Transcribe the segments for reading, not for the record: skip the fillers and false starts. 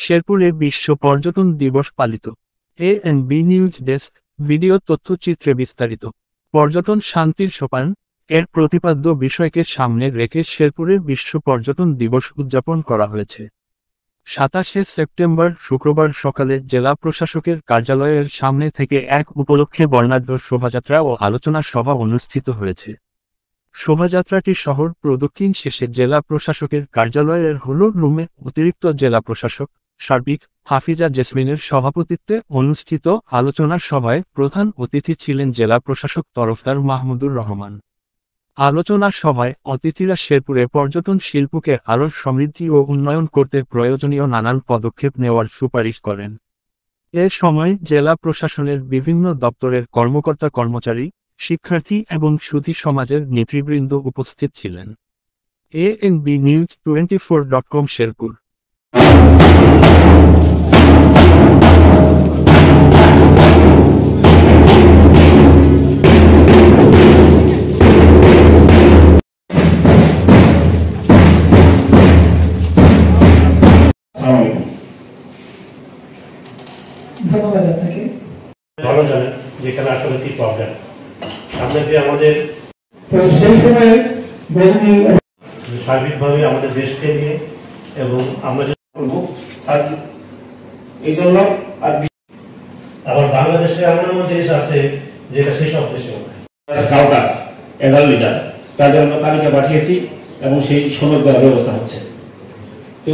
শেরপুরে বিশ্ব পর্যটন দিবস পালিত। এএনবি নিউজ ডেস্ক, ভিডিও তথ্যচিত্রে বিস্তারিত। পর্যটন শান্তির সোপান এর প্রতিপাদ্য বিষয়কে সামনে রেখে শেরপুরে বিশ্ব পর্যটন দিবস উদযাপন করা হয়েছে। 27শে সেপ্টেম্বর শুক্রবার সকালে জেলা প্রশাসকের কার্যালয়ের সামনে থেকে এক উপলক্ষে বর্ণাঢ্য শোভাযাত্রা ও আলোচনা সভা অনুষ্ঠিত হয়েছে। শোভাযাত্রাটি শহর প্রদক্ষিণ শেষে জেলা প্রশাসকের কার্যালয়ের হল রুমে অতিরিক্ত জেলা প্রশাসক সার্বিক হাফিজা জেসমিনের সভাপতিত্বে অনুষ্ঠিত আলোচনা সভায় প্রধান অতিথি ছিলেন জেলা প্রশাসক তরফদার মাহমুদুর রহমান। আলোচনা সভায় অতিথিরা শেরপুরে পর্যটন শিল্পকে আরও সমৃদ্ধি ও উন্নয়ন করতে প্রয়োজনীয় নানান পদক্ষেপ নেওয়ার সুপারিশ করেন। এ সময় জেলা প্রশাসনের বিভিন্ন দপ্তরের কর্মকর্তা কর্মচারী, শিক্ষার্থী এবং সুধী সমাজের নেতৃবৃন্দ উপস্থিত ছিলেন। ANB news 24.com Sherpur. ধন্যবাদ আপনাকে। ভালো জানেন যেখানে আসলে কি প্রবলেম আমরা যে আমাদের সেই সময়ে সার্বিকভাবে আমাদের দেশকে নিয়ে এবং আমরা যে এই জন্য আবার বাংলাদেশে এমন এমন দেশ আছে যেটা সেই সব দেশে স্কাউটার 11 লিটার তাদের আমরা তালিকা পাঠিয়েছি এবং সেই সনদ দেওয়ার ব্যবস্থা হচ্ছে। তো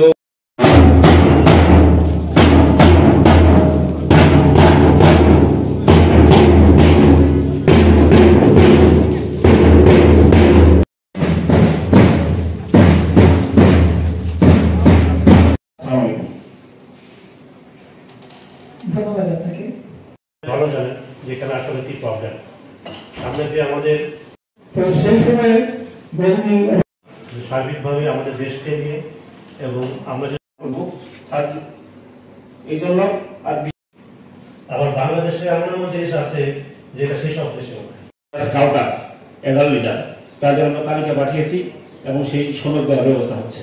ধন্যবাদ আপনাকে। ভালো জানেন যেখানে আসলে কি প্রবলেম আমরা যে আমাদের সেই সময়ে সার্বিকভাবে আমাদের দেশকে নিয়ে এবং আমরা যে এই জন্য আবার বাংলাদেশে এমন এমন দেশ আছে যেটা সেই সব দেশে স্কাউটার 11 লিটার তাদের আমরা তালিকা পাঠিয়েছি এবং সেই সনদ দেওয়ার ব্যবস্থা হচ্ছে।